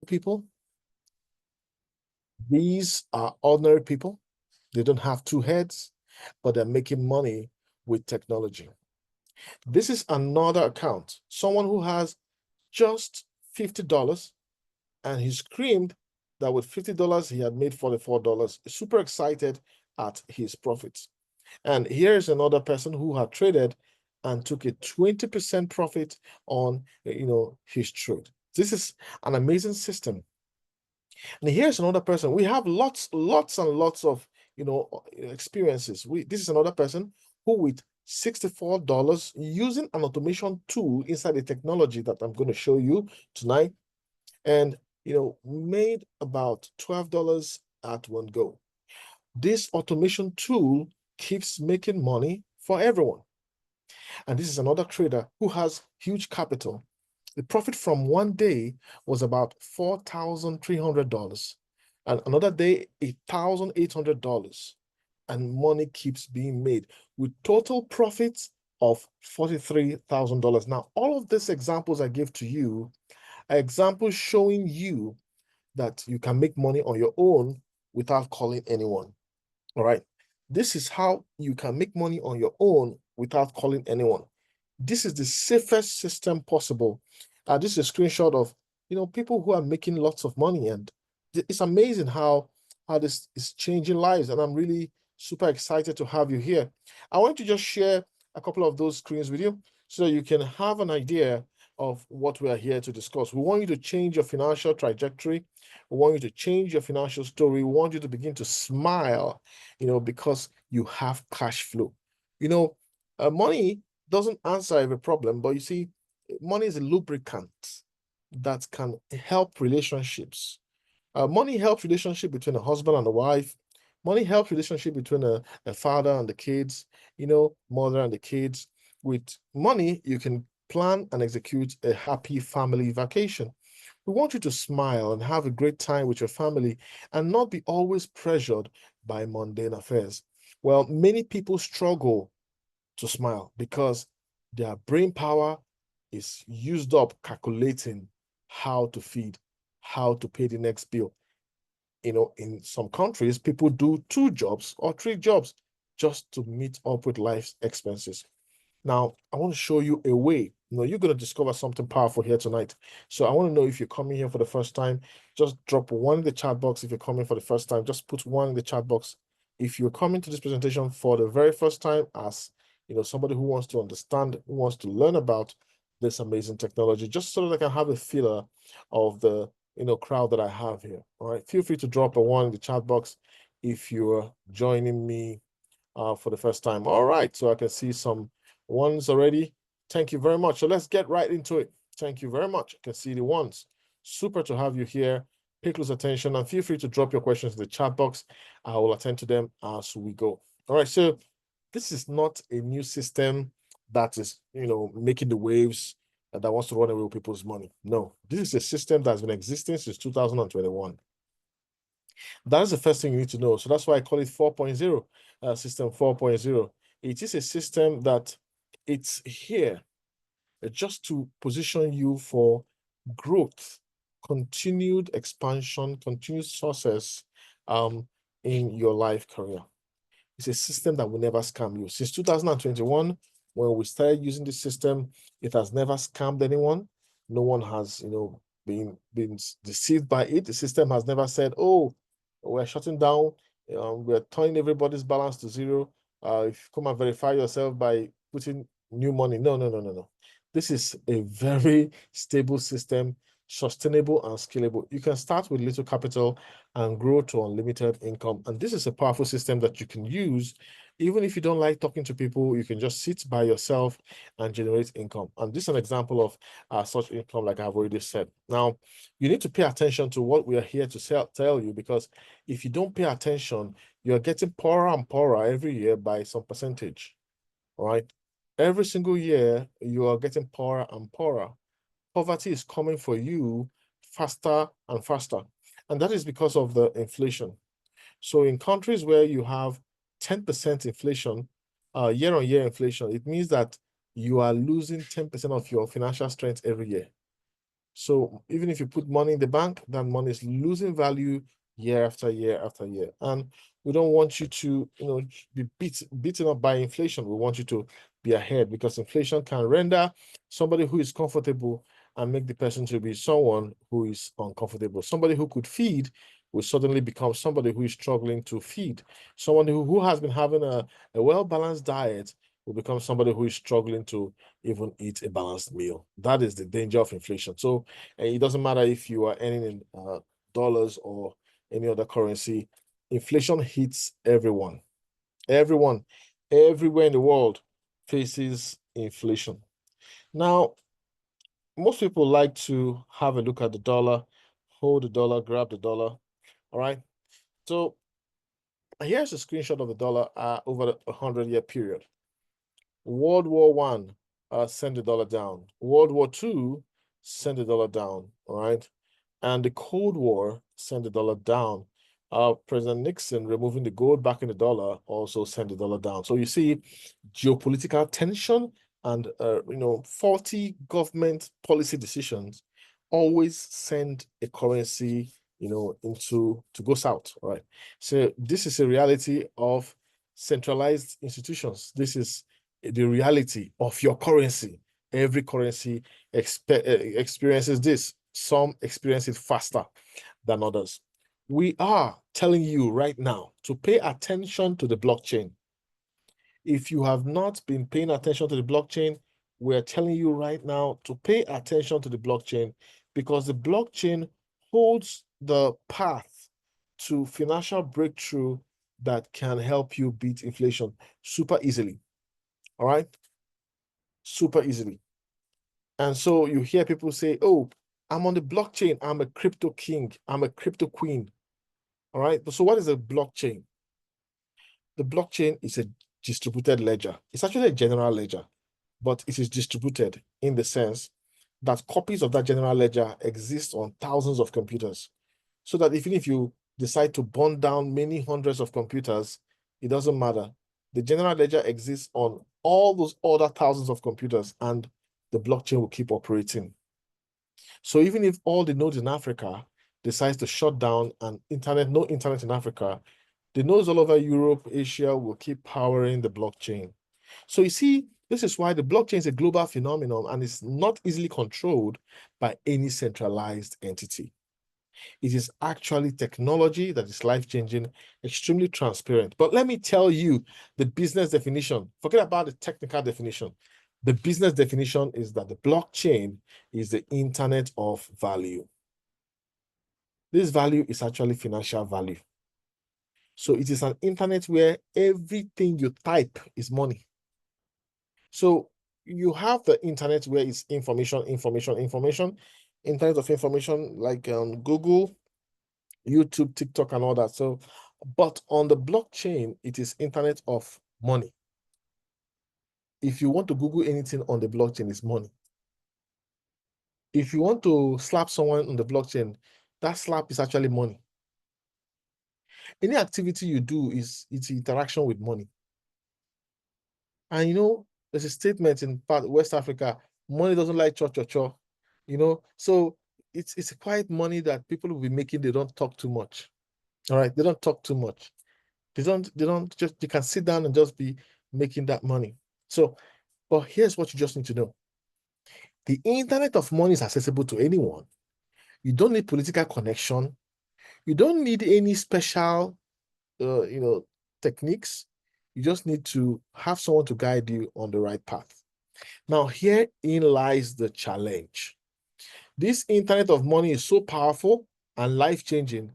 people. These are ordinary people. They don't have two heads, but they're making money with technology. This is another account, someone who has just $50, and he screamed that with $50 he had made $44. Super excited at his profits. And here's another person who had traded and took a 20% profit on his trade. This is an amazing system. And here's another person. We have lots and lots of experiences. This is another person who with $64 using an automation tool inside the technology that I'm going to show you tonight, and made about $12 at one go. This automation tool keeps making money for everyone. And this is another trader who has huge capital. The profit from one day was about $4,300, and another day $1,800, and money keeps being made with total profits of $43,000. Now, all of these examples I gave to you are examples showing you that you can make money on your own without calling anyone. All right. This is how you can make money on your own without calling anyone. This is the safest system possible. This is a screenshot of people who are making lots of money, and it's amazing how this is changing lives. And I'm really super excited to have you here. I want to just share a couple of those screens with you so that you can have an idea of what we are here to discuss. We want you to change your financial trajectory. We want you to change your financial story. We want you to begin to smile, because you have cash flow. Money doesn't answer every problem, but you see, money is a lubricant that can help relationships. Money helps relationship between a husband and a wife. Money helps relationship between a father and the kids, mother and the kids. With money, you can plan and execute a happy family vacation. We want you to smile and have a great time with your family and not be always pressured by mundane affairs. Well, many people struggle to smile because their brain power is used up calculating how to feed, how to pay the next bill. In some countries, people do 2 jobs or 3 jobs just to meet up with life's expenses. Now, I want to show you a way. You're going to discover something powerful here tonight. So I want to know if you're coming here for the first time, just drop 1 in the chat box. If you're coming for the first time, just put 1 in the chat box. If you're coming to this presentation for the very first time as somebody who wants to understand, who wants to learn about this amazing technology, just so that I can have a feeler of the crowd that I have here. All right, feel free to drop a 1 in the chat box if you're joining me for the first time. All right, so I can see some ones already. Thank you very much. So let's get right into it. Thank you very much. I can see the ones. Super to have you here. Pay close attention and feel free to drop your questions in the chat box. I will attend to them as we go. All right, so this is not a new system that is, making the waves that wants to run away with people's money. No, this is a system that's been existing since 2021. That's the first thing you need to know. So that's why I call it 4.0, system 4.0. It is a system that it's here just to position you for growth, continued expansion, continued success in your life career. It's a system that will never scam you. Since 2021, when we started using this system, it has never scammed anyone. No one has, been deceived by it. The system has never said, "Oh, we're shutting down. We're turning everybody's balance to zero. If you come and verify yourself by putting new money." No, no, no, no, no. This is a very stable system, sustainable and scalable. You can start with little capital and grow to unlimited income. And this is a powerful system that you can use. Even if you don't like talking to people, you can just sit by yourself and generate income. And this is an example of such income, like I've already said. Now, you need to pay attention to what we are here to tell you, because if you don't pay attention, you're getting poorer and poorer every year by some percentage. All right. Every single year, you are getting poorer and poorer. Poverty is coming for you faster and faster. And that is because of the inflation. So in countries where you have 10% inflation, year-on-year inflation, it means that you are losing 10% of your financial strength every year. So even if you put money in the bank, that money is losing value year after year after year. And we don't want you to, be beaten up by inflation. We want you to be ahead, because inflation can render somebody who is comfortable and make the person to be someone who is uncomfortable. Somebody who could feed will suddenly become somebody who is struggling to feed. Someone who has been having a well-balanced diet will become somebody who is struggling to even eat a balanced meal. That is the danger of inflation. So it doesn't matter if you are earning in dollars or any other currency, inflation hits everyone. Everyone, everywhere in the world faces inflation. Now, most people like to have a look at the dollar, hold the dollar, grab the dollar. All right. So here's a screenshot of the dollar over a 100-year period. World War One sent the dollar down. World War II sent the dollar down. All right. And the Cold War sent the dollar down. President Nixon removing the gold back in the dollar also sent the dollar down. So you see geopolitical tension and faulty government policy decisions always send a currency to go south. All right. So this is a reality of centralized institutions. This is the reality of your currency. Every currency experiences this. Some experience it faster than others. We are telling you right now to pay attention to the blockchain. If you have not been paying attention to the blockchain, we're telling you right now to pay attention to the blockchain, because the blockchain holds the path to financial breakthrough that can help you beat inflation super easily. All right? Super easily. And so you hear people say, oh, I'm on the blockchain. I'm a crypto king. I'm a crypto queen. All right. So what is a blockchain? The blockchain is a distributed ledger. It's actually a general ledger, but it is distributed in the sense that copies of that general ledger exist on thousands of computers. So that even if you decide to burn down many hundreds of computers, it doesn't matter. The general ledger exists on all those other thousands of computers, and the blockchain will keep operating. So even if all the nodes in Africa decides to shut down and no internet in Africa, the nodes all over Europe, Asia will keep powering the blockchain. So you see, this is why the blockchain is a global phenomenon and is not easily controlled by any centralized entity. It is actually technology that is life-changing, extremely transparent. But let me tell you the business definition. Forget about the technical definition. The business definition is that the blockchain is the internet of value. This value is actually financial value. So it is an internet where everything you type is money. So you have the internet where it's information, internet of information like Google, YouTube, TikTok, and all that. So, but on the blockchain, it is internet of money. If you want to Google anything on the blockchain, it's money. If you want to slap someone on the blockchain, that slap is actually money. Any activity you do it's interaction with money. And there's a statement in West Africa, money doesn't like cho. So it's a quiet money that people will be making. They don't talk too much. All right, they don't talk too much. They can sit down and just be making that money. So, but here's what you just need to know. The internet of money is accessible to anyone. You don't need political connection. You don't need any special, techniques. You just need to have someone to guide you on the right path. Now, herein lies the challenge. This internet of money is so powerful and life-changing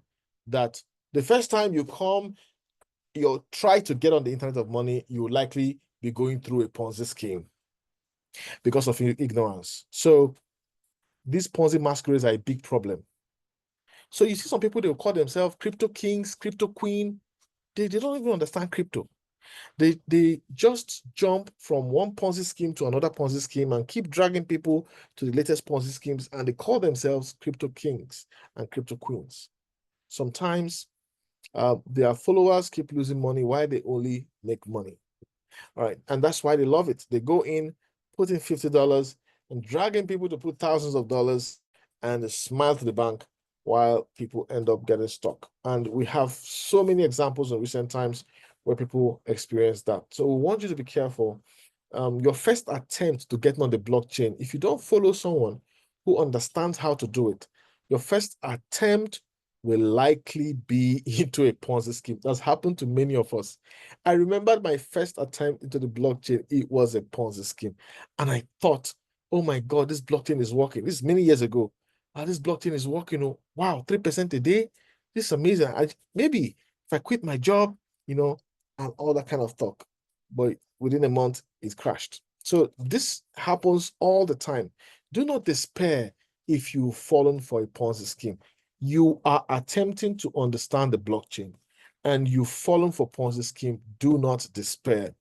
that the first time you'll try to get on the internet of money, you will likely be going through a Ponzi scheme because of ignorance. So these Ponzi masquerades are a big problem. So you see some people, they'll call themselves crypto kings, crypto queen. They don't even understand crypto. They just jump from one Ponzi scheme to another Ponzi scheme and keep dragging people to the latest Ponzi schemes, and they call themselves crypto kings and crypto queens. Sometimes their followers keep losing money while they only make money. All right. And that's why they love it. They go in, put in $50 and dragging people to put thousands of dollars. and they smile to the bank while people end up getting stuck. And we have so many examples in recent times where people experience that. So we want you to be careful. Your first attempt to get on the blockchain, if you don't follow someone who understands how to do it, your first attempt will likely be into a Ponzi scheme. That's happened to many of us. I remember my first attempt into the blockchain, it was a Ponzi scheme. And I thought, oh my God, this blockchain is working. This is many years ago. This blockchain is working. Oh, wow, 3% a day. This is amazing. Maybe if I quit my job, and all that kind of talk. But within a month, it crashed. So this happens all the time. Do not despair if you've fallen for a Ponzi scheme. You are attempting to understand the blockchain and you've fallen for Ponzi scheme. Do not despair.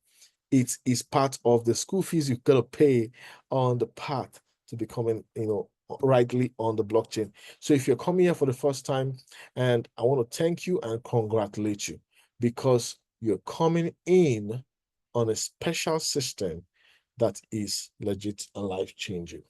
It is part of the school fees you've got to pay on the path to becoming, rightly on the blockchain. So if you're coming here for the first time, and I want to thank you and congratulate you because you're coming in on a special system that is legit and life-changing.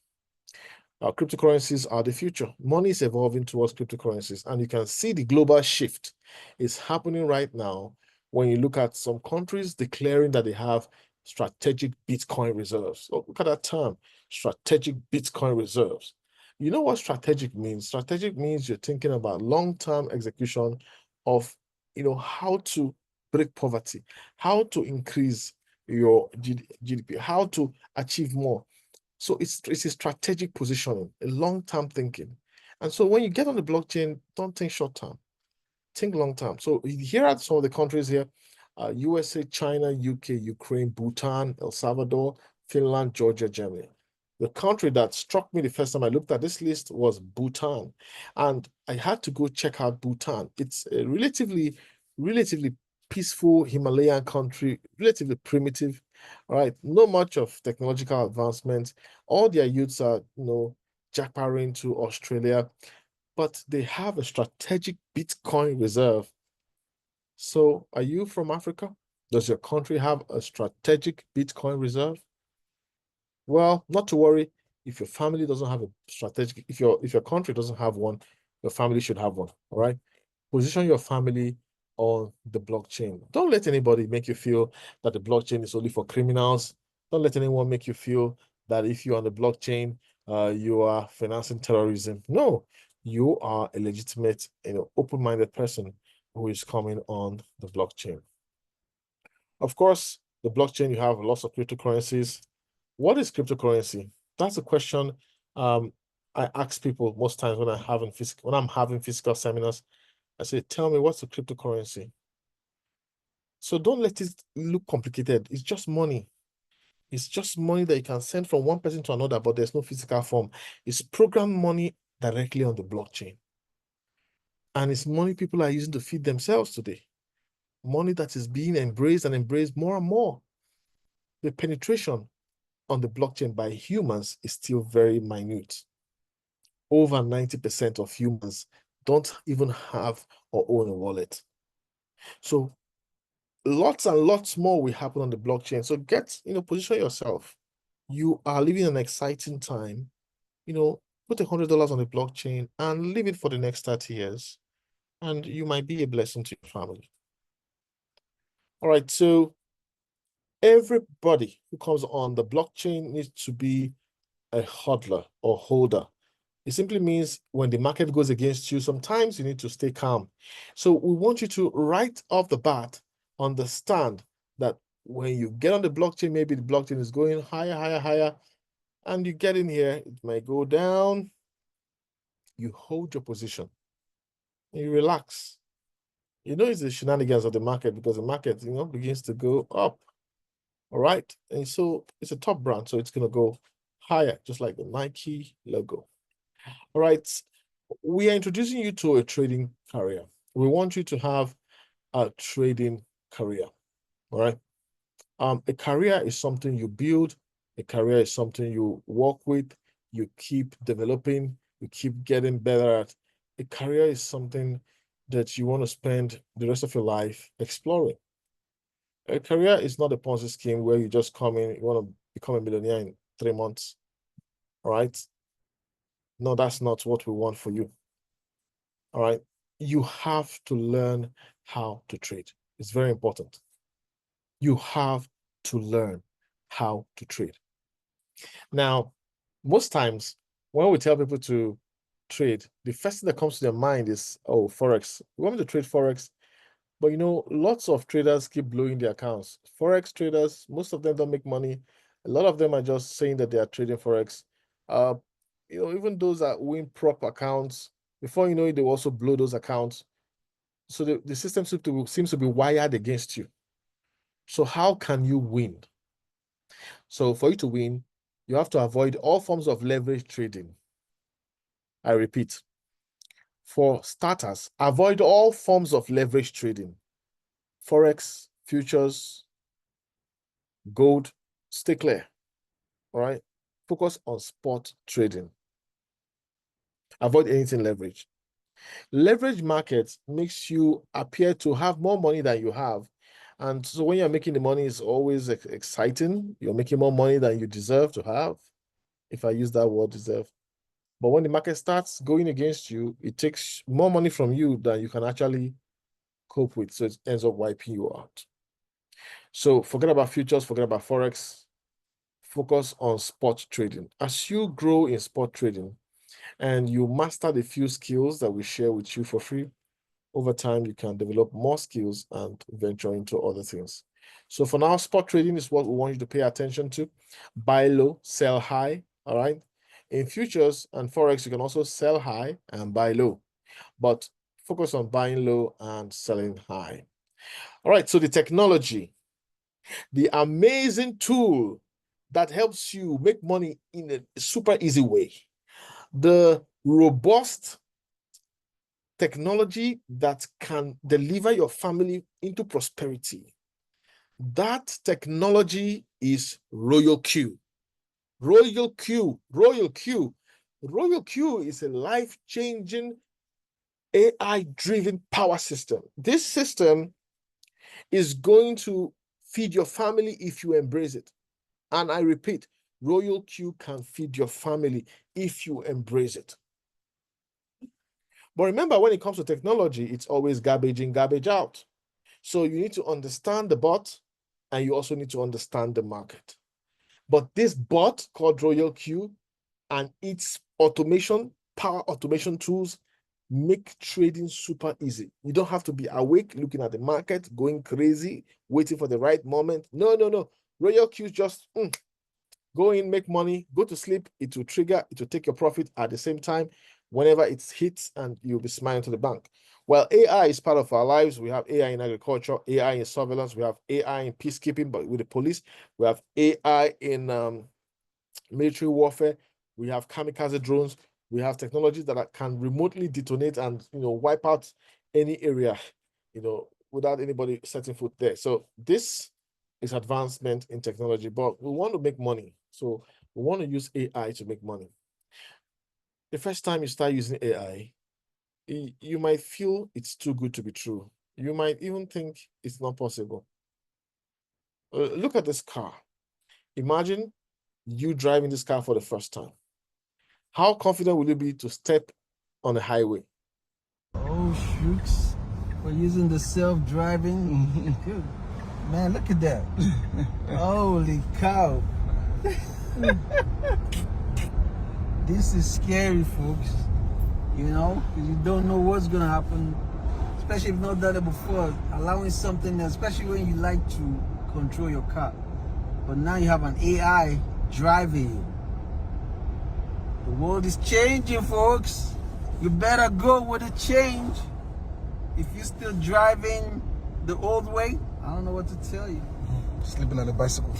Cryptocurrencies are the future. Money is evolving towards cryptocurrencies, and you can see the global shift is happening right now when you look at some countries declaring that they have strategic Bitcoin reserves. So look at that term, strategic Bitcoin reserves. You know what strategic means? Strategic means you're thinking about long-term execution of, how to break poverty, how to increase your GDP, how to achieve more. So it's a strategic positioning, a long-term thinking. And so when you get on the blockchain, don't think short-term, think long-term. So here are some of the countries here: USA, China, UK, Ukraine, Bhutan, El Salvador, Finland, Georgia, Germany. The country that struck me the first time I looked at this list was Bhutan. And I had to go check out Bhutan. It's a relatively peaceful Himalayan country, relatively primitive, right? Not much of technological advancement. All their youths are, jackparing to Australia, but they have a strategic Bitcoin reserve. So are you from Africa? Does your country have a strategic Bitcoin reserve? Well, not to worry. If your family doesn't have a strategic, if your country doesn't have one, your family should have one. All right. Position your family on the blockchain. Don't let anybody make you feel that the blockchain is only for criminals. Don't let anyone make you feel that if you're on the blockchain, you are financing terrorism. No, you are a legitimate, open-minded person who is coming on the blockchain. Of course, the blockchain, you have lots of cryptocurrencies. What is cryptocurrency? That's a question I ask people most times when I'm having physical seminars. I say, tell me, what's a cryptocurrency? So don't let it look complicated. It's just money. It's just money that you can send from one person to another, but there's no physical form. It's programmed money directly on the blockchain. And it's money people are using to feed themselves today. Money that is being embraced and embraced more and more. The penetration on the blockchain by humans is still very minute. Over 90% of humans don't even have or own a wallet. So lots and lots more will happen on the blockchain. So position yourself. You are living an exciting time. Put $100 on the blockchain and leave it for the next 30 years. And you might be a blessing to your family. All right. So everybody who comes on the blockchain needs to be a hodler or holder. It simply means when the market goes against you, sometimes you need to stay calm. So we want you to, right off the bat, understand that when you get on the blockchain, maybe the blockchain is going higher, higher, higher, and you get in here, it might go down. You hold your position. And you relax. It's the shenanigans of the market because the market, begins to go up. All right. And so it's a top brand, so it's going to go higher, just like the Nike logo. All right. We are introducing you to a trading career. We want you to have a trading career. All right. A career is something you build. A career is something you work with, you keep developing, you keep getting better at. A career is something that you want to spend the rest of your life exploring. A career is not a Ponzi scheme where you just come in, you want to become a millionaire in 3 months. All right. No, that's not what we want for you. All right. You have to learn how to trade. It's very important. You have to learn how to trade. Now, most times when we tell people to trade, the first thing that comes to their mind is, oh, Forex. We want me to trade Forex. But lots of traders keep blowing their accounts. Forex traders, most of them don't make money. A lot of them are just saying that they are trading Forex. Uh, even those that win prop accounts, before you know it, they will also blow those accounts. So the system seems to be wired against you. So how can you win? So for you to win, you have to avoid all forms of leverage trading. I repeat, for starters, avoid all forms of leverage trading. Forex, futures, gold, stay clear. All right. Focus on spot trading. Avoid anything leverage. Leverage markets makes you appear to have more money than you have. And so when you're making the money, it's always exciting. You're making more money than you deserve to have, if I use that word deserve. But when the market starts going against you, it takes more money from you than you can actually cope with. So it ends up wiping you out. So forget about futures, forget about Forex. Focus on spot trading. As you grow in spot trading and you master the few skills that we share with you for free, over time, you can develop more skills and venture into other things. So for now, spot trading is what we want you to pay attention to. Buy low, sell high, all right? In futures and Forex, you can also sell high and buy low, but focus on buying low and selling high. All right, so the technology, the amazing tool that helps you make money in a super easy way, the robust technology that can deliver your family into prosperity. That technology is Royal Q. Royal Q, Royal Q. Royal Q is a life-changing AI-driven power system. This system is going to feed your family if you embrace it. And I repeat, Royal Q can feed your family if you embrace it. But remember, when it comes to technology, it's always garbage in, garbage out. So you need to understand the bot, and you also need to understand the market. But this bot called Royal Q and its automation, power automation tools make trading super easy. You don't have to be awake looking at the market, going crazy, waiting for the right moment. No, no, no. Royal Q just go in, make money, go to sleep. It will trigger, it will take your profit at the same time whenever it hits, and you'll be smiling to the bank. Well, AI is part of our lives. We have AI in agriculture, AI in surveillance, we have AI in peacekeeping, but with the police, we have AI in military warfare, we have kamikaze drones, we have technologies that can remotely detonate and wipe out any area, without anybody setting foot there. So this is advancement in technology, but we want to make money. So we want to use AI to make money. The first time you start using AI, you might feel it's too good to be true. You might even think it's not possible. Look at this car. Imagine you driving this car for the first time. How confident will you be to step on a highway? Oh, shoots. We're using the self-driving. Good. Man, look at that. Holy cow. This is scary, folks. Because you don't know what's going to happen. Especially if you've not done it before. Allowing something, especially when you like to control your car. But now you have an AI driving you. The world is changing, folks. You better go with the change. If you're still driving the old way, I don't know what to tell you. Sleeping on a bicycle.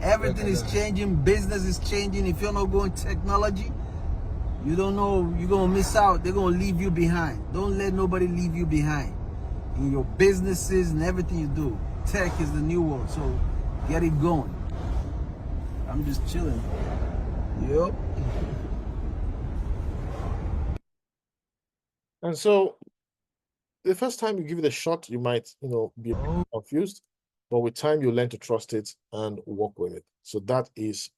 Everything is changing. Business is changing. If you're not going technology, you don't know, you're going to miss out. They're going to leave you behind. Don't let nobody leave you behind. In your businesses and everything you do. Tech is the new world. So get it going. I'm just chilling. Yep. And so the first time you give it a shot, you might, be confused, but with time you learn to trust it and work with it. So that is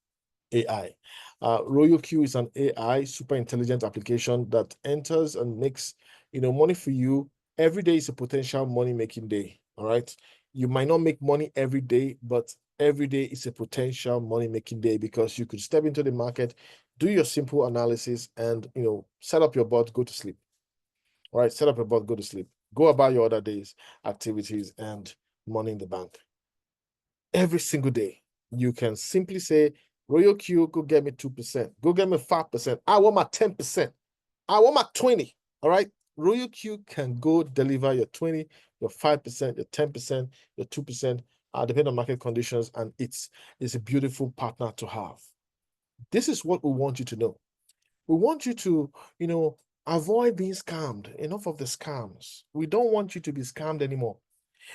AI. Royal Q is an AI super intelligent application that enters and makes money for you. Every day is a potential money making day. All right. You might not make money every day, but every day is a potential money making day because you could step into the market, do your simple analysis, and set up your board, go to sleep. All right, set up your board, go to sleep. Go about your other days, activities, and money in the bank. Every single day, you can simply say, Royal Q, go get me 2%. Go get me 5%. I want my 10%. I want my 20. All right. Royal Q can go deliver your 20, your 5%, your 10%, your 2%, depending on market conditions. And it's a beautiful partner to have. This is what we want you to know. We want you to, avoid being scammed. Enough of the scams. We don't want you to be scammed anymore.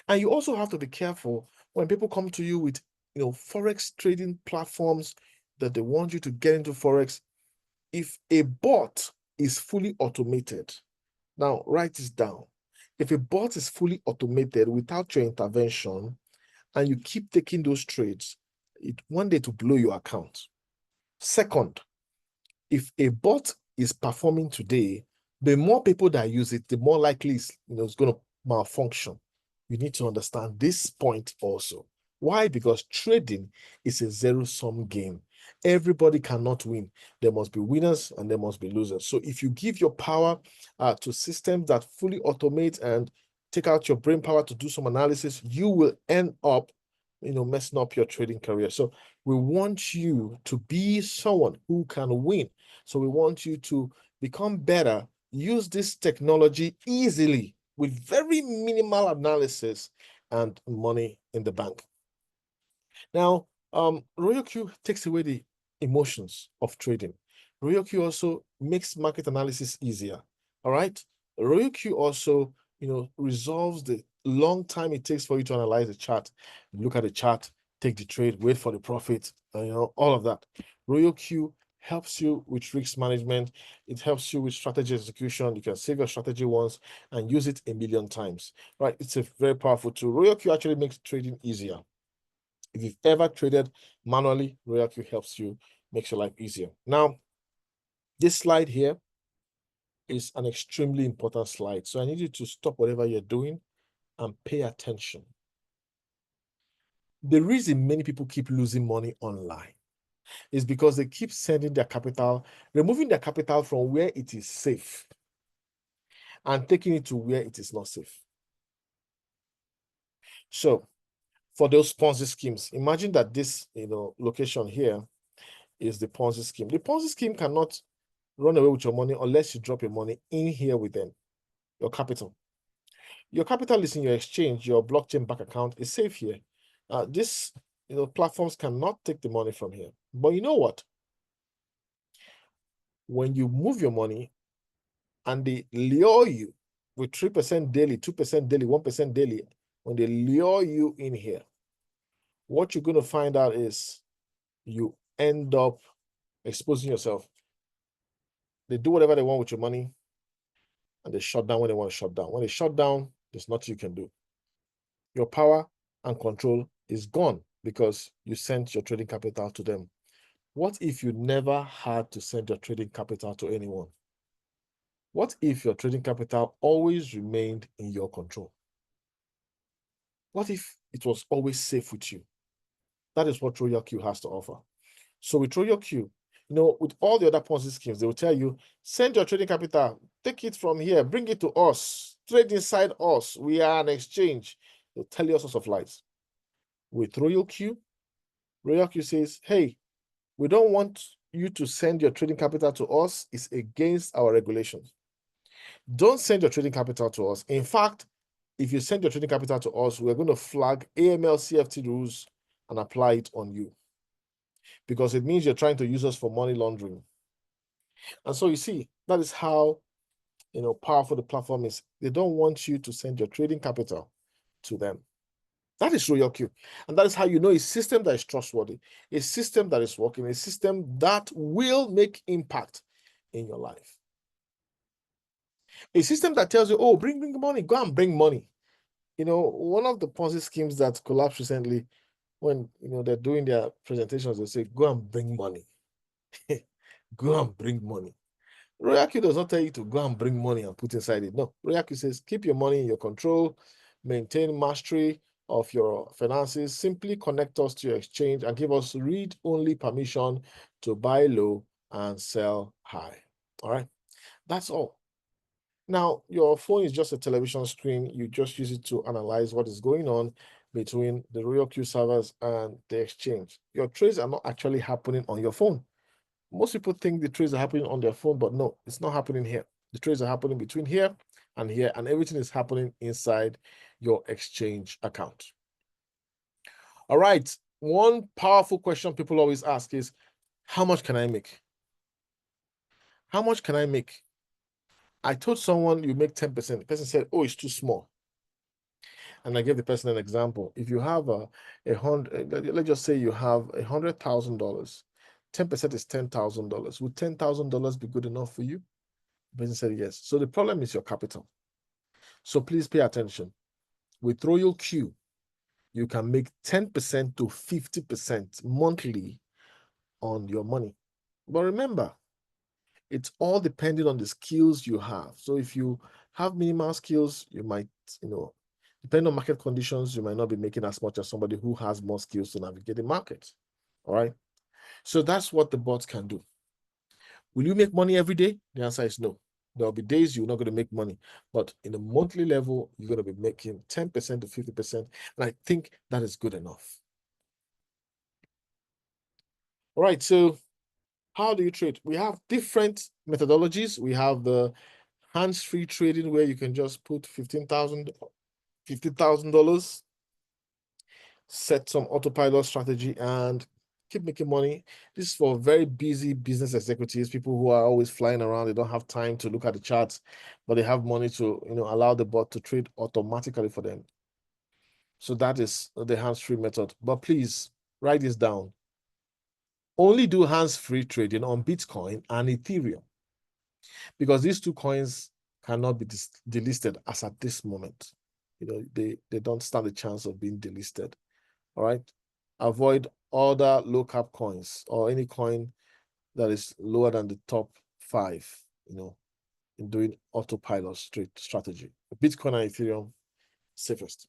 And you also have to be careful when people come to you with, Forex trading platforms that they want you to get into Forex. If a bot is fully automated, now write this down. If a bot is fully automated without your intervention and you keep taking those trades, one day to blow your account. Second, if a bot is performing today, the more people that use it, the more likely it's going to malfunction. You need to understand this point also. Why? Because trading is a zero-sum game. Everybody cannot win. There must be winners and there must be losers. So if you give your power to systems that fully automate and take out your brain power to do some analysis, you will end up, messing up your trading career. So we want you to be someone who can win. So we want you to become better, use this technology easily with very minimal analysis and money in the bank. Now, Royal Q takes away the emotions of trading. Royal Q also makes market analysis easier. All right. Royal Q also, resolves the long time it takes for you to analyze the chart. Look at the chart, take the trade, wait for the profit, all of that. Royal Q helps you with risk management. It helps you with strategy execution. You can save your strategy once and use it a million times, right? It's a very powerful tool. Royal Q actually makes trading easier. If you've ever traded manually, Royal Q helps you, makes your life easier. Now, this slide here is an extremely important slide. So I need you to stop whatever you're doing and pay attention. The reason many people keep losing money online is because they keep sending their capital, removing their capital from where it is safe and taking it to where it is not safe. So for those Ponzi schemes, imagine that this, location here is the Ponzi scheme. The Ponzi scheme cannot run away with your money unless you drop your money in here with them, your capital. Your capital is in your exchange, your blockchain bank account is safe here. This, platforms cannot take the money from here. But you know what? When you move your money and they lure you with 3% daily, 2% daily, 1% daily, when they lure you in here, what you're going to find out is you end up exposing yourself. They do whatever they want with your money and they shut down when they want to shut down. When they shut down, there's nothing you can do. Your power and control is gone because you sent your trading capital to them. What if you never had to send your trading capital to anyone? What if your trading capital always remained in your control? What if it was always safe with you? That is what Royal Q has to offer. So with Royal Q, with all the other Ponzi schemes, they will tell you, send your trading capital, take it from here, bring it to us, trade inside us. We are an exchange. They'll tell you all sorts of lies. With Royal Q says, hey, we don't want you to send your trading capital to us. It's against our regulations. Don't send your trading capital to us. In fact, if you send your trading capital to us, we're going to flag AML CFT rules and apply it on you because it means you're trying to use us for money laundering. And so you see, that is how powerful the platform is. They don't want you to send your trading capital to them. That is Royal Q. And that is how you know a system that is trustworthy, a system that is working, a system that will make impact in your life. A system that tells you, oh, bring money, go and bring money. One of the Ponzi schemes that collapsed recently when they're doing their presentations, they say, go and bring money. Go and bring money. Royal Q does not tell you to go and bring money and put inside it. No, Royal Q says keep your money in your control, maintain mastery of your finances, simply connect us to your exchange and give us read-only permission to buy low and sell high. All right, that's all. Now, your phone is just a television screen. You just use it to analyze what is going on between the Royal Q servers and the exchange. Your trades are not actually happening on your phone. Most people think the trades are happening on their phone, but no, it's not happening here. The trades are happening between here, and everything is happening inside your exchange account. All right. One powerful question people always ask is, how much can I make? How much can I make? I told someone you make 10%. The person said, oh, it's too small. And I gave the person an example. If you have let's just say you have $100,000, 10% is $10,000. Would $10,000 be good enough for you? The person said yes. So the problem is your capital. So please pay attention. With Royal Q, you can make 10% to 50% monthly on your money. But remember, it's all depending on the skills you have. So if you have minimal skills, you might, depending on market conditions, you might not be making as much as somebody who has more skills to navigate the market. All right. So that's what the bots can do. Will you make money every day? The answer is no. There'll be days you're not going to make money, but in a monthly level, you're going to be making 10% to 50%. And I think that is good enough. All right. So how do you trade? We have different methodologies. We have the hands-free trading where you can just put $50,000, set some autopilot strategy and keep making money. This is for very busy business executives, people who are always flying around. They don't have time to look at the charts, but they have money to, allow the bot to trade automatically for them. So that is the hands-free method. But please write this down. Only do hands-free trading on Bitcoin and Ethereum, because these two coins cannot be delisted as at this moment. They don't stand a chance of being delisted. All right. Avoid other low cap coins or any coin that is lower than the top 5, in doing autopilot strategy. Bitcoin and Ethereum, safest.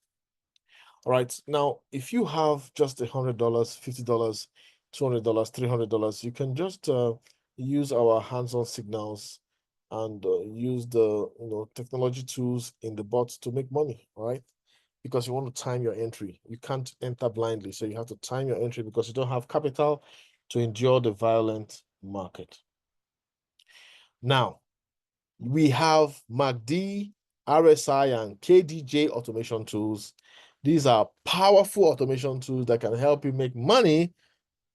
All right. Now, if you have just $100, $50, $200, $300, you can just use our hands-on signals and use the technology tools in the bots to make money. All right. Because you want to time your entry. You can't enter blindly. So you have to time your entry because you don't have capital to endure the violent market. Now, we have MACD, RSI, and KDJ automation tools. These are powerful automation tools that can help you make money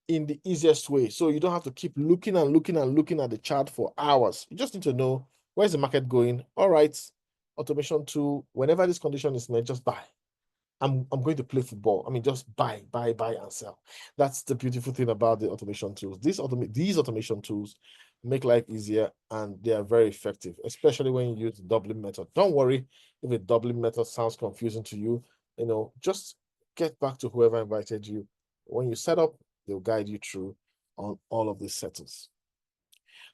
in the easiest way. So you don't have to keep looking and looking and looking at the chart for hours. You just need to know, where's the market going? All right, automation tool, whenever this condition is met, just buy. I'm going to play football. I mean, just buy and sell. That's the beautiful thing about the automation tools. These automation tools make life easier and they are very effective, especially when you use the doubling method. Don't worry if the doubling method sounds confusing to you. Just get back to whoever invited you. When you set up, they'll guide you through on all of these settings.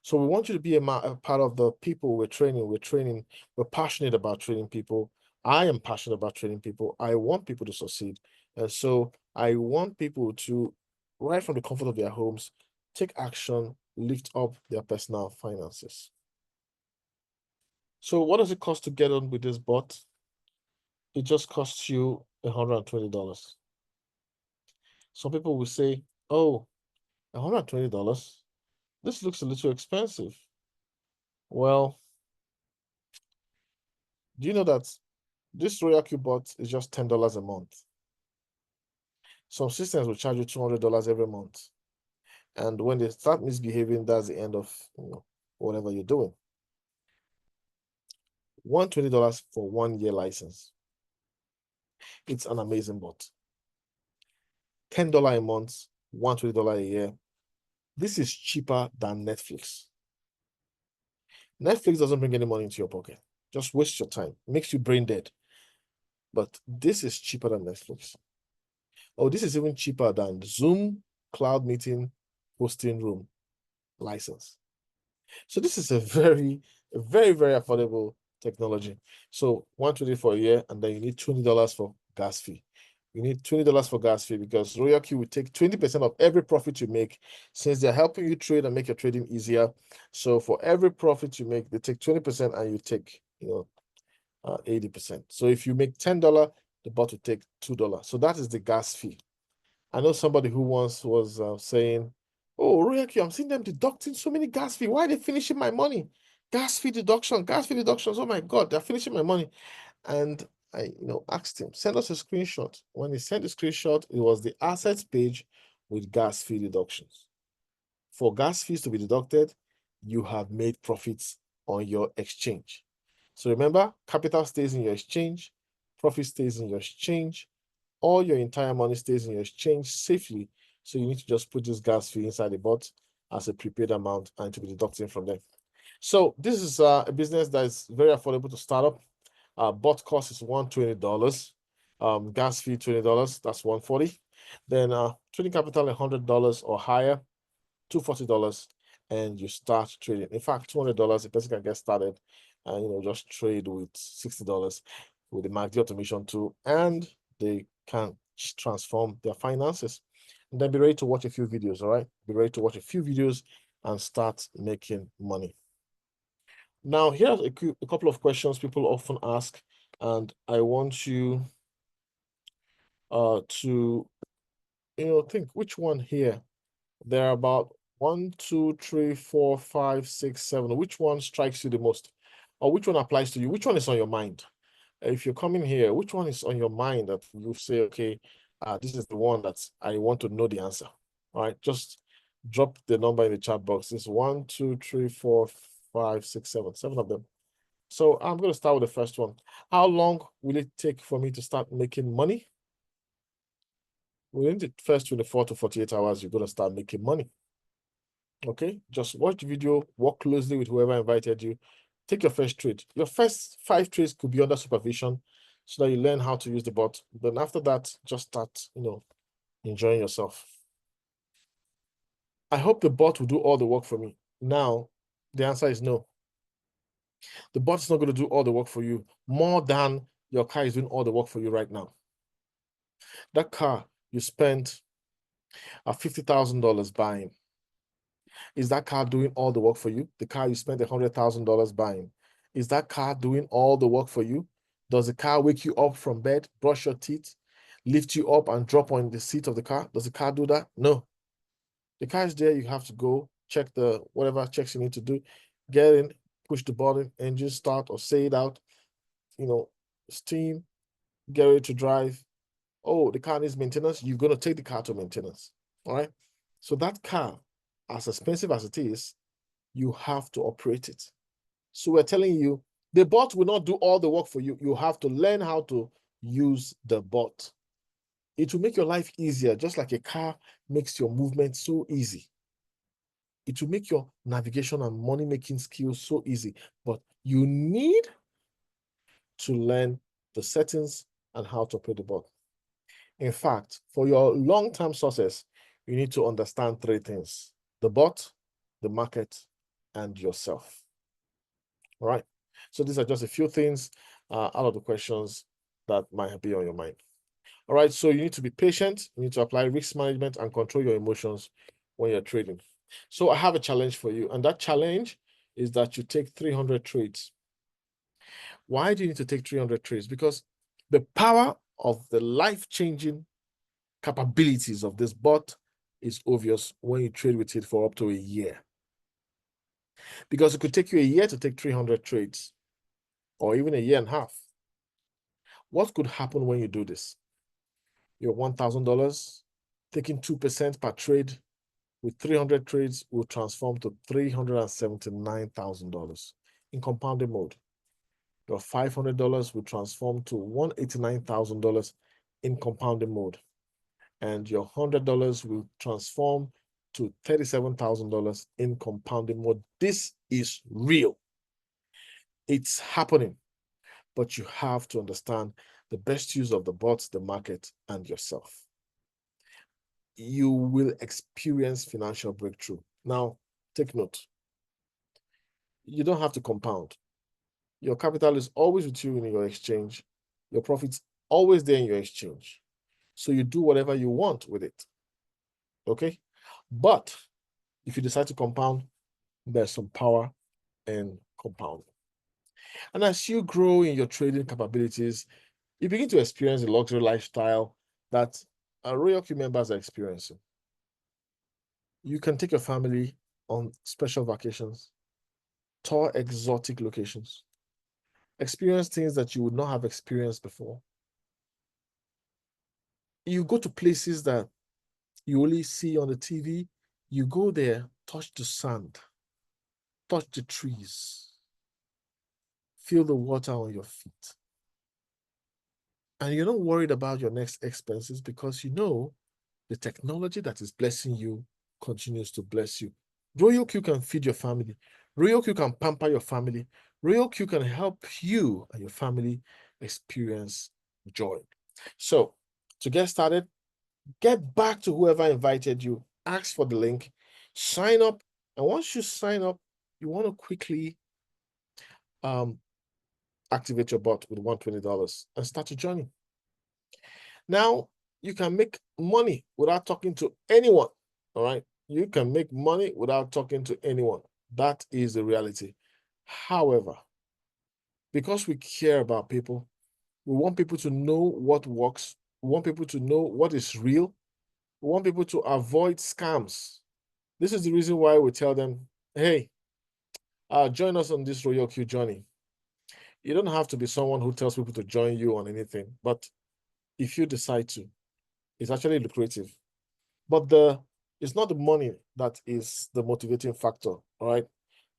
So we want you to be a part of the people we're training. We're passionate about training people. I am passionate about training people. I want people to succeed. And so I want people to, right from the comfort of their homes, take action, lift up their personal finances. So what does it cost to get on with this bot? It just costs you $120. Some people will say, oh, $120? This looks a little expensive. Well, do you know that this Royal Q bot is just $10 a month? Some systems will charge you $200 every month. And when they start misbehaving, that's the end of whatever you're doing. $120 for 1 year license. It's an amazing bot. $10 a month, $120 a year. This is cheaper than Netflix. Netflix doesn't bring any money into your pocket. Just waste your time. It makes you brain dead. But this is cheaper than Netflix. Oh, this is even cheaper than Zoom cloud meeting hosting room license. So this is a very affordable technology. So 120 for a year, and then you need $20 for gas fee. You need $20 for gas fee because RoyalQ will take 20% of every profit you make, since they're helping you trade and make your trading easier. So for every profit you make, they take 20% and you take 80%. So if you make $10, the bot will take $2. So that is the gas fee. I know somebody who once was saying, "Oh, RoyalQ, I'm seeing them deducting so many gas fee. Why are they finishing my money? Gas fee deductions. Oh my God, they're finishing my money." And I, asked him, send us a screenshot. When he sent the screenshot, it was the assets page with gas fee deductions. For gas fees to be deducted, you have made profits on your exchange. So remember, capital stays in your exchange, profit stays in your exchange, all your entire money stays in your exchange safely. So you need to just put this gas fee inside the bot as a prepaid amount and to be deducting from there. So this is a business that is very affordable to start up. Bot cost is $120. Gas fee $20. That's $140. Then trading capital $100 or higher, $240, and you start trading. In fact, $200, a person can get started and just trade with $60 with the MACD automation tool, and they can transform their finances. And then be ready to watch a few videos, all right? Be ready to watch a few videos and start making money. Now, here's a couple of questions people often ask, and I want you to think which one here. There are about 1, 2, 3, 4, 5, 6, 7. Which one strikes you the most? Or which one applies to you? Which one is on your mind? If you're coming here, which one is on your mind that you say, okay, this is the one that I want to know the answer? All right, just drop the number in the chat box. It's 1, 2, 3, 4, 5, 6, 7. 7 of them. So I'm going to start with the first one. How long will it take for me to start making money? Within the first 24 to 48 hours, you're going to start making money. Okay, just watch the video, work closely with whoever invited you, take your first trade. Your first 5 trades could be under supervision so that you learn how to use the bot. Then after that, just start, enjoying yourself. I hope the bot will do all the work for me. Now, the answer is no. The bot is not going to do all the work for you more than your car is doing all the work for you right now. That car you spent $50,000 buying, is that car doing all the work for you? The car you spent $100,000 buying, is that car doing all the work for you? Does the car wake you up from bed, brush your teeth, lift you up and drop on the seat of the car? Does the car do that? No. The car is there. You have to go check whatever checks you need to do, get in, push the button, engine start or say it out, steam, get ready to drive. Oh, the car needs maintenance. You're going to take the car to maintenance. All right. So that car, as expensive as it is, you have to operate it. So we're telling you, the bot will not do all the work for you. You have to learn how to use the bot. It will make your life easier, just like a car makes your movement so easy. It will make your navigation and money-making skills so easy. But you need to learn the settings and how to operate the bot. In fact, for your long-term success, you need to understand 3 things: the bot, the market, and yourself. All right. So these are just a few things out of the questions that might be on your mind. All right. So you need to be patient. You need to apply risk management and control your emotions when you're trading. So I have a challenge for you. And that challenge is that you take 300 trades. Why do you need to take 300 trades? Because the power of the life-changing capabilities of this bot is obvious when you trade with it for up to a year. Because it could take you a year to take 300 trades, or even a year and a half. What could happen when you do this? Your $1,000, taking 2% per trade with 300 trades will transform to $379,000 in compounding mode. Your $500 will transform to $189,000 in compounding mode. And your $100 will transform to $37,000 in compounding mode. This is real. It's happening. But you have to understand the best use of the bots, the market, and yourself. you will experience financial breakthrough. Now, take note. You don't have to compound. Your capital is always with you in your exchange. Your profits always there in your exchange. So you do whatever you want with it. Okay? But if you decide to compound, there's some power in compounding. And as you grow in your trading capabilities, you begin to experience the luxury lifestyle that Royal Q members are experiencing. You can take your family on special vacations, tour exotic locations, experience things that you would not have experienced before. You go to places that you only see on the TV. You go there, touch the sand, touch the trees, feel the water on your feet. And you're not worried about your next expenses because you know the technology that is blessing you continues to bless you. Royal Q can feed your family. Royal Q can pamper your family. Royal Q can help you and your family experience joy. So, to get started, get back to whoever invited you, ask for the link, sign up. And once you sign up, you want to quickly activate your bot with $120 and start your journey. Now, you can make money without talking to anyone. All right. You can make money without talking to anyone. That is the reality. However, because we care about people, we want people to know what works. We want people to know what is real. We want people to avoid scams. This is the reason why we tell them, hey, join us on this Royal Q journey. You don't have to be someone who tells people to join you on anything, but if you decide to, it's actually lucrative. But it's not the money that is the motivating factor, all right?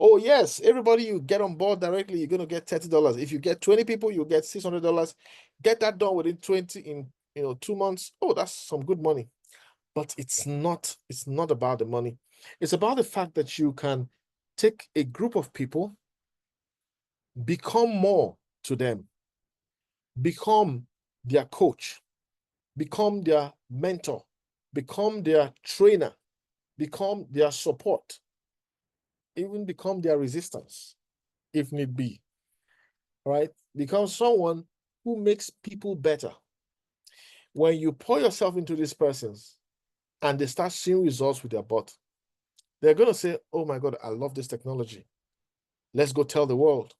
Oh, yes, everybody you get on board directly, you're going to get $30. If you get 20 people, you get $600. Get that done within 20 in 2 months. Oh, that's some good money. But it's not about the money. It's about the fact that you can take a group of people, become more to them, become their coach, become their mentor, become their trainer, become their support, even become their resistance, if need be, right? Become someone who makes people better. When you pour yourself into these persons and they start seeing results with their bot, they're going to say, oh my God, I love this technology. Let's go tell the world.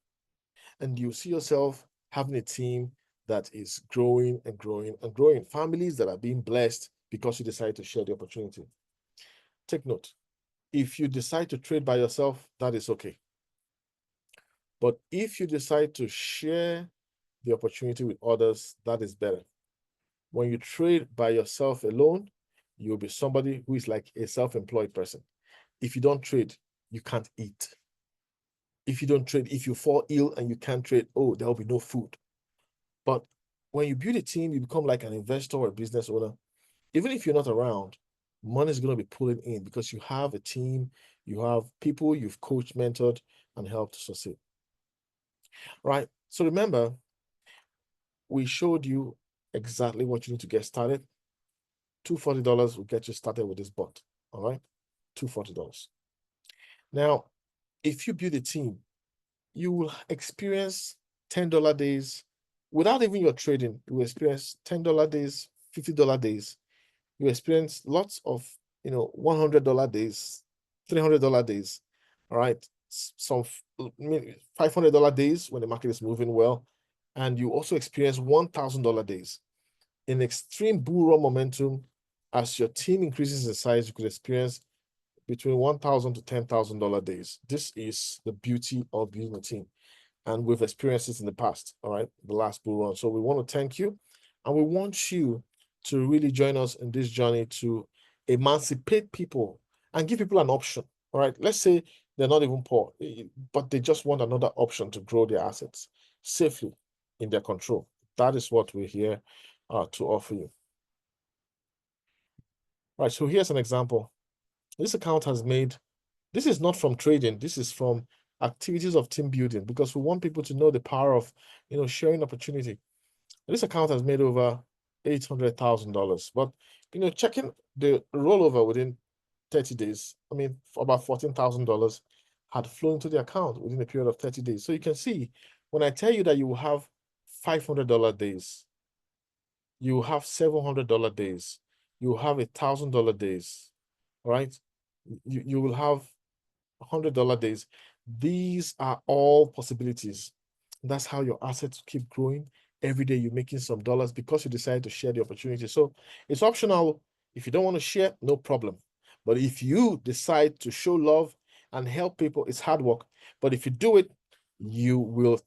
And you see yourself having a team that is growing and growing and growing. Families that are being blessed because you decide to share the opportunity. Take note. If you decide to trade by yourself, that is okay. But if you decide to share the opportunity with others, that is better. When you trade by yourself alone, you'll be somebody who is like a self-employed person. If you don't trade, you can't eat. If you don't trade, if you fall ill and you can't trade, oh, there will be no food. But when you build a team, you become like an investor or a business owner. Even if you're not around, money is going to be pulling in because you have a team, you have people you've coached, mentored, and helped to succeed. Right? So remember, we showed you exactly what you need to get started. $240 will get you started with this bot. All right? $240. Now, if you build a team, you will experience $10 days without even your trading. You will experience $10 days, $50 days. You experience lots of $100 days, $300 days. All right, some $500 days when the market is moving well, and you also experience $1,000 days. In extreme bull run momentum, as your team increases in size, you could experience between $1,000 to $10,000 days. This is the beauty of building a team. And we've experienced this in the past, all right, the last bull run. So we want to thank you. And we want you to really join us in this journey to emancipate people and give people an option, all right? Let's say they're not even poor, but they just want another option to grow their assets safely in their control. That is what we're here to offer you. All right, so here's an example. This account has made, this is not from trading, this is from activities of team building, because we want people to know the power of sharing opportunity. This account has made over $800,000. But checking the rollover within 30 days, I mean, for about $14,000 had flown into the account within a period of 30 days. So you can see when I tell you that you will have $500 days, you have $700 days, you have $1,000 days, right? You will have $100 days. These are all possibilities. That's how your assets keep growing. Every day you're making some dollars because you decide to share the opportunity. So it's optional. If you don't want to share, no problem. But if you decide to show love and help people, it's hard work. But if you do it, you will,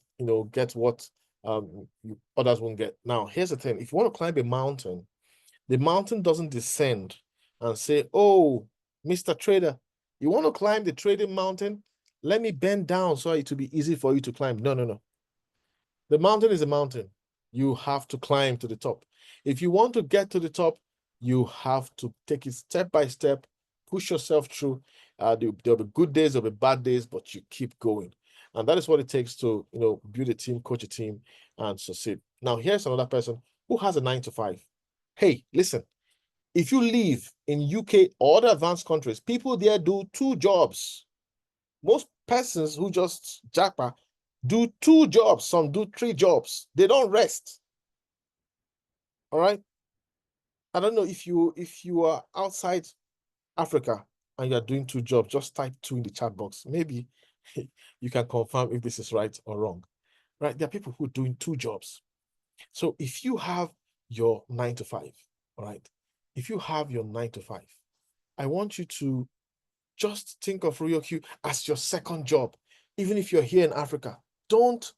get what others won't get. Now, here's the thing. If you want to climb a mountain, the mountain doesn't descend and say, oh, Mr. Trader, you want to climb the trading mountain? Let me bend down so it will be easy for you to climb. No, no, no. The mountain is a mountain. You have to climb to the top. If you want to get to the top, you have to take it step by step, push yourself through. There'll be good days, there'll be bad days, but you keep going. And that is what it takes to, build a team, coach a team, and succeed. Now, here's another person who has a 9 to 5. Hey, listen, if you live in UK or other advanced countries, people there do 2 jobs. Most persons who just japa do 2 jobs, some do 3 jobs. They don't rest. All right. I don't know if you are outside Africa and you're doing 2 jobs, just type 2 in the chat box. Maybe you can confirm if this is right or wrong. Right? There are people who are doing 2 jobs. So if you have your 9 to 5, all right, if you have your 9 to 5, I want you to just think of Royal Q as your second job. Even if you're here in Africa, don't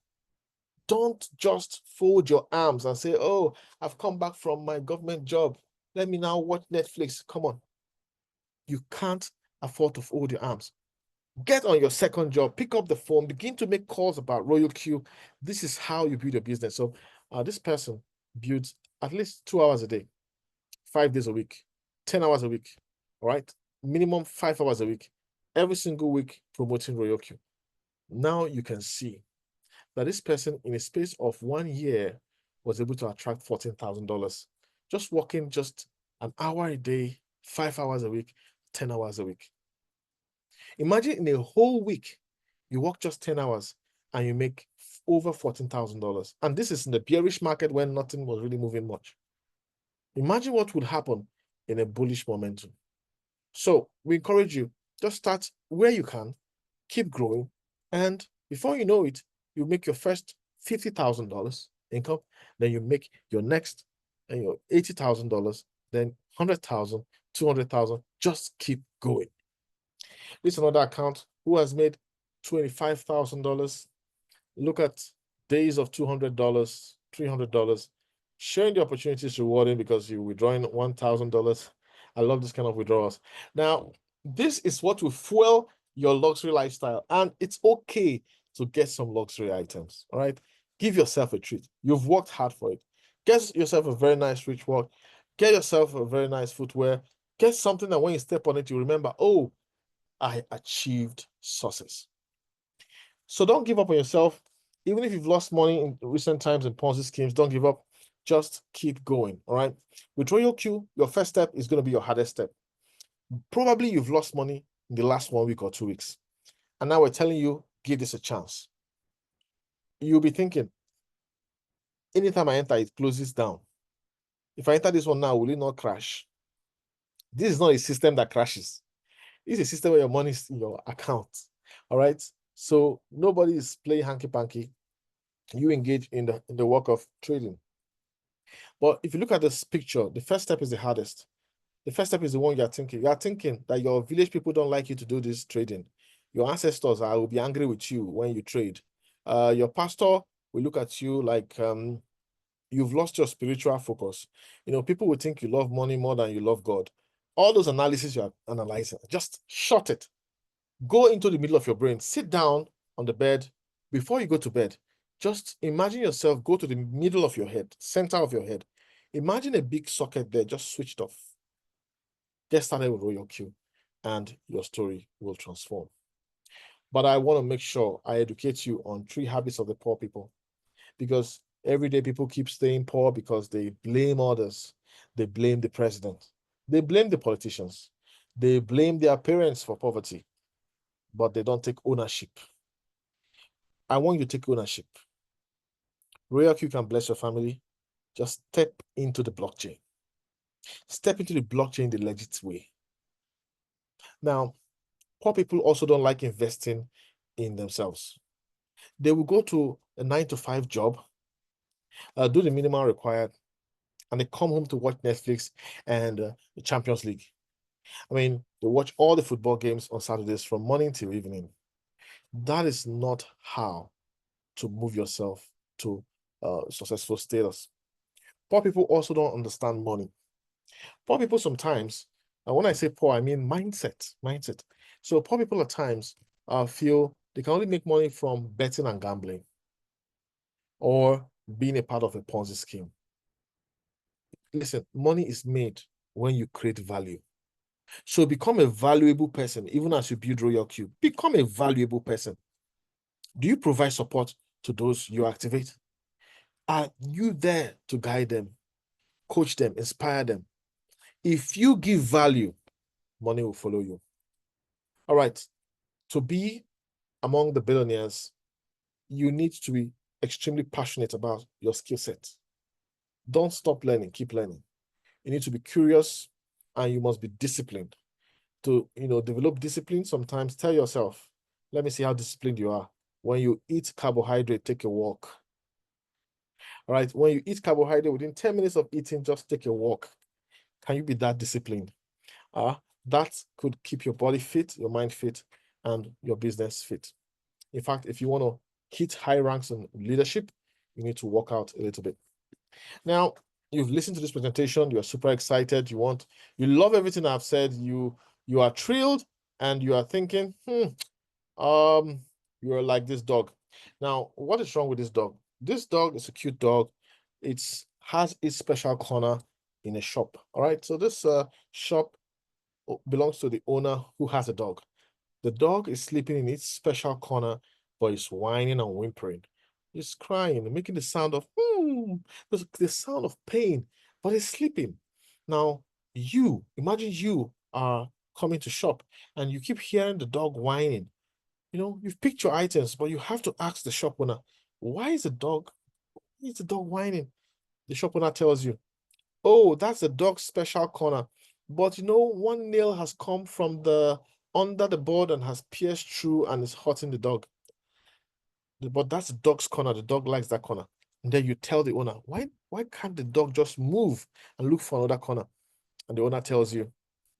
just fold your arms and say, oh, I've come back from my government job. Let me now watch Netflix. Come on. You can't afford to fold your arms. Get on your second job, pick up the phone, begin to make calls about Royal Q. This is how you build your business. So this person builds at least 2 hours a day, 5 days a week, 10 hours a week, all right? Minimum 5 hours a week, every single week promoting Royal Q. Now you can see that this person in a space of 1 year was able to attract $14,000, just working just an hour a day, 5 hours a week, 10 hours a week. Imagine in a whole week, you work just 10 hours and you make over $14,000. And this is in the bearish market when nothing was really moving much. Imagine what would happen in a bullish momentum. So we encourage you, just start where you can, keep growing, and before you know it, you make your first $50,000 income, then you make your next and your $80,000, then 100,000, 200,000, just keep going. This is another account who has made $25,000. Look at days of $200, $300. Sharing the opportunity is rewarding because you're withdrawing $1,000. I love this kind of withdrawals. Now, this is what will fuel your luxury lifestyle, and it's okay to get some luxury items. All right, give yourself a treat. You've worked hard for it. Get yourself a very nice rich watch. Get yourself a very nice footwear. Get something that when you step on it, you remember, oh, I achieved success. So don't give up on yourself. Even if you've lost money in recent times in Ponzi schemes, don't give up. Just keep going. All right. With Royal Q, your first step is going to be your hardest step. Probably you've lost money in the last 1 week or 2 weeks. And now we're telling you, give this a chance. You'll be thinking, anytime I enter, it closes down. If I enter this one now, will it not crash? This is not a system that crashes. It's a system where your money is in your account. All right. So nobody is playing hanky-panky. You engage in the work of trading. But if you look at this picture, the first step is the hardest. The first step is the one you're thinking. You're thinking that your village people don't like you to do this trading. Your ancestors will be angry with you when you trade. Your pastor will look at you like you've lost your spiritual focus. People will think you love money more than you love God. All those analyses you're analyzing, just shut it. Go into the middle of your brain. Sit down on the bed. Before you go to bed, just imagine yourself go to the middle of your head, center of your head. Imagine a big socket there just switched off. Get started with Royal Q and your story will transform. But I want to make sure I educate you on 3 habits of the poor people, because Every day people keep staying poor because they blame others. They blame the president. They blame the politicians. They blame their parents for poverty, but they don't take ownership. I want you to take ownership. Royal Q can bless your family. Just step into the blockchain. Step into the blockchain the legit way. Now, poor people also don't like investing in themselves. They will go to a 9 to 5 job, do the minimum required, and they come home to watch Netflix and the Champions League. I mean, they watch all the football games on Saturdays from morning till evening. That is not how to move yourself to successful status. Poor people also don't understand money. Poor people sometimes, and when I say poor, I mean mindset. So poor people at times feel they can only make money from betting and gambling or being a part of a Ponzi scheme. Listen, money is made when you create value. So become a valuable person, even as you build Royal Q. Become a valuable person. Do you provide support to those you activate? Are you there to guide them, coach them, inspire them? If you give value, money will follow you. All right. To be among the billionaires, you need to be extremely passionate about your skill set. Don't stop learning, keep learning. You need to be curious and you must be disciplined. To develop discipline, sometimes tell yourself, let me see how disciplined you are. When you eat carbohydrate, take a walk. All right. When you eat carbohydrate, within 10 minutes of eating, just take a walk. Can you be that disciplined? That could keep your body fit, your mind fit, and your business fit. In fact, if you want to hit high ranks in leadership, you need to work out a little bit. Now, you've listened to this presentation, you're super excited, you love everything I've said, you are thrilled, and you are thinking, you're like this dog. Now, what is wrong with this dog? This dog is a cute dog. It has its special corner in a shop. All right. So this shop belongs to the owner who has a dog. The dog is sleeping in its special corner, but it's whining and whimpering. It's crying, making the sound of the sound of pain, but it's sleeping. Now, imagine you are coming to shop and you keep hearing the dog whining. You've picked your items, but you have to ask the shop owner, why is the dog whining? The shop owner tells you, oh, that's the dog's special corner. But one nail has come from under the board and has pierced through and is hurting the dog. But that's the dog's corner. The dog likes that corner. And then you tell the owner, why can't the dog just move and look for another corner? And the owner tells you,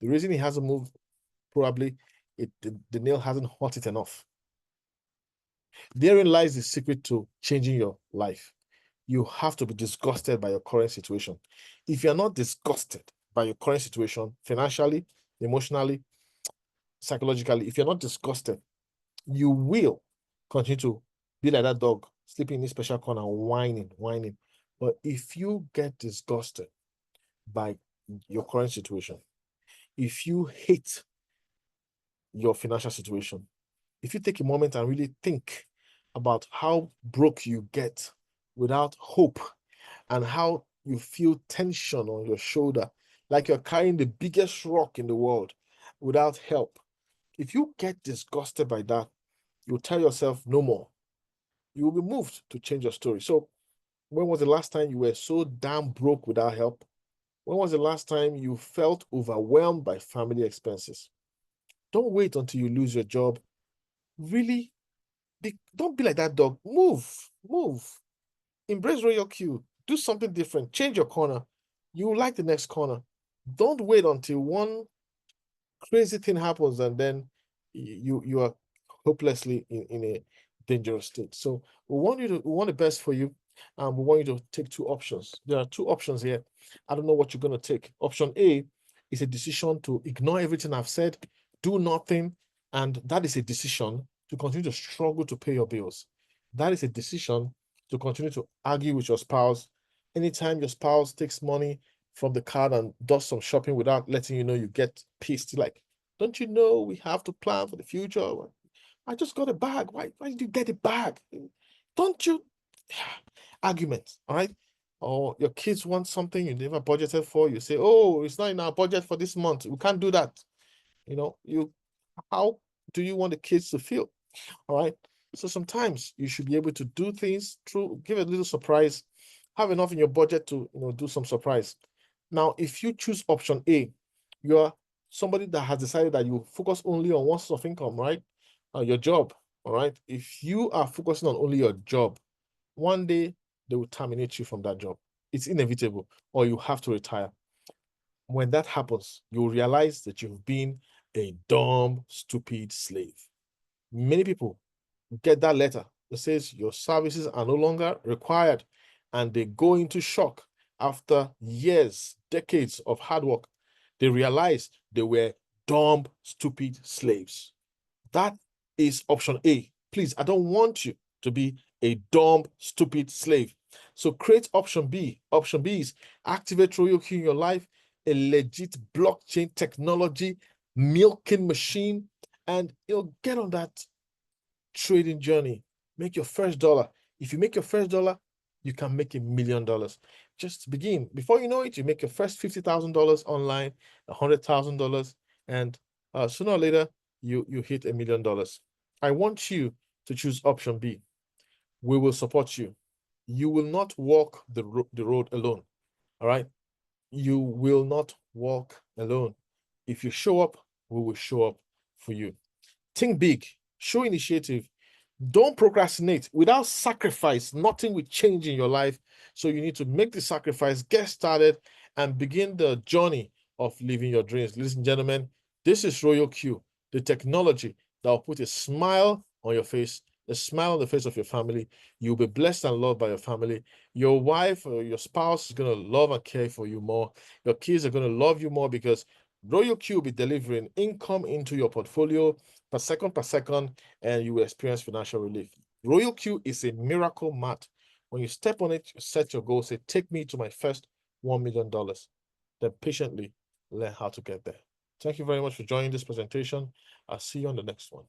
the reason he hasn't moved, probably the nail hasn't hurt it enough. Therein lies the secret to changing your life. You have to be disgusted by your current situation. If you're not disgusted by your current situation, financially, emotionally, psychologically, if you're not disgusted, you will continue to be like that dog, sleeping in this special corner, whining. But if you get disgusted by your current situation, if you hate your financial situation, if you take a moment and really think about how broke you get without hope and how you feel tension on your shoulder, like you're carrying the biggest rock in the world without help. If you get disgusted by that, you'll tell yourself no more. You will be moved to change your story. So when was the last time you were so damn broke without help? When was the last time you felt overwhelmed by family expenses? Don't wait until you lose your job. Really, don't be like that dog. Move. Embrace Royal Q. Do something different. Change your corner. You like the next corner. Don't wait until one crazy thing happens and then you are hopelessly in a dangerous state. So we want the best for you, and we want you to take two options. There are two options here. I don't know what you're going to take. Option A is a decision to ignore everything I've said, do nothing, and that is a decision to continue to struggle to pay your bills. That is a decision to continue to argue with your spouse. Anytime your spouse takes money from the card and does some shopping without letting you know, you get pissed. Like, don't you know we have to plan for the future? I just got a bag. Why did you get a bag? Don't you? argument, all right? Or your kids want something you never budgeted for, you say, oh, it's not in our budget for this month. We can't do that. How do you want the kids to feel? All right. So sometimes you should be able to do things through, give a little surprise, have enough in your budget to do some surprise. Now, if you choose option A, you're somebody that has decided that you focus only on one source of income, right? Your job. All right. If you are focusing on only your job, one day they will terminate you from that job. It's inevitable, or you have to retire. When that happens, you'll realize that you've been a dumb, stupid slave. Many people get that letter that says your services are no longer required, and they go into shock after years, decades of hard work. They realize they were dumb, stupid slaves. That is option A. Please, I don't want you to be a dumb, stupid slave. So create option B. Option B is activate RoyalQ in your life, a legit blockchain technology milking machine, and you'll get on that trading journey. Make your first dollar. If you make your first dollar, you can make $1 million. Just begin. Before you know it, you make your first $50,000 online, $100,000, and sooner or later, you hit $1 million. I want you to choose option B. We will support you. You will not walk the road alone. All right? You will not walk alone. If you show up, we will show up for you. Think big. Show initiative. Don't procrastinate. Without sacrifice, nothing will change in your life. So you need to make the sacrifice, get started, and begin the journey of living your dreams. Ladies and gentlemen, this is RoyalQ, the technology that will put a smile on your face, a smile on the face of your family. You'll be blessed and loved by your family. Your wife or your spouse is going to love and care for you more. Your kids are going to love you more, because RoyalQ will be delivering income into your portfolio per second, and you will experience financial relief. RoyalQ is a miracle mat. When you step on it, you set your goal, say, take me to my first $1 million. Then patiently learn how to get there. Thank you very much for joining this presentation. I'll see you on the next one.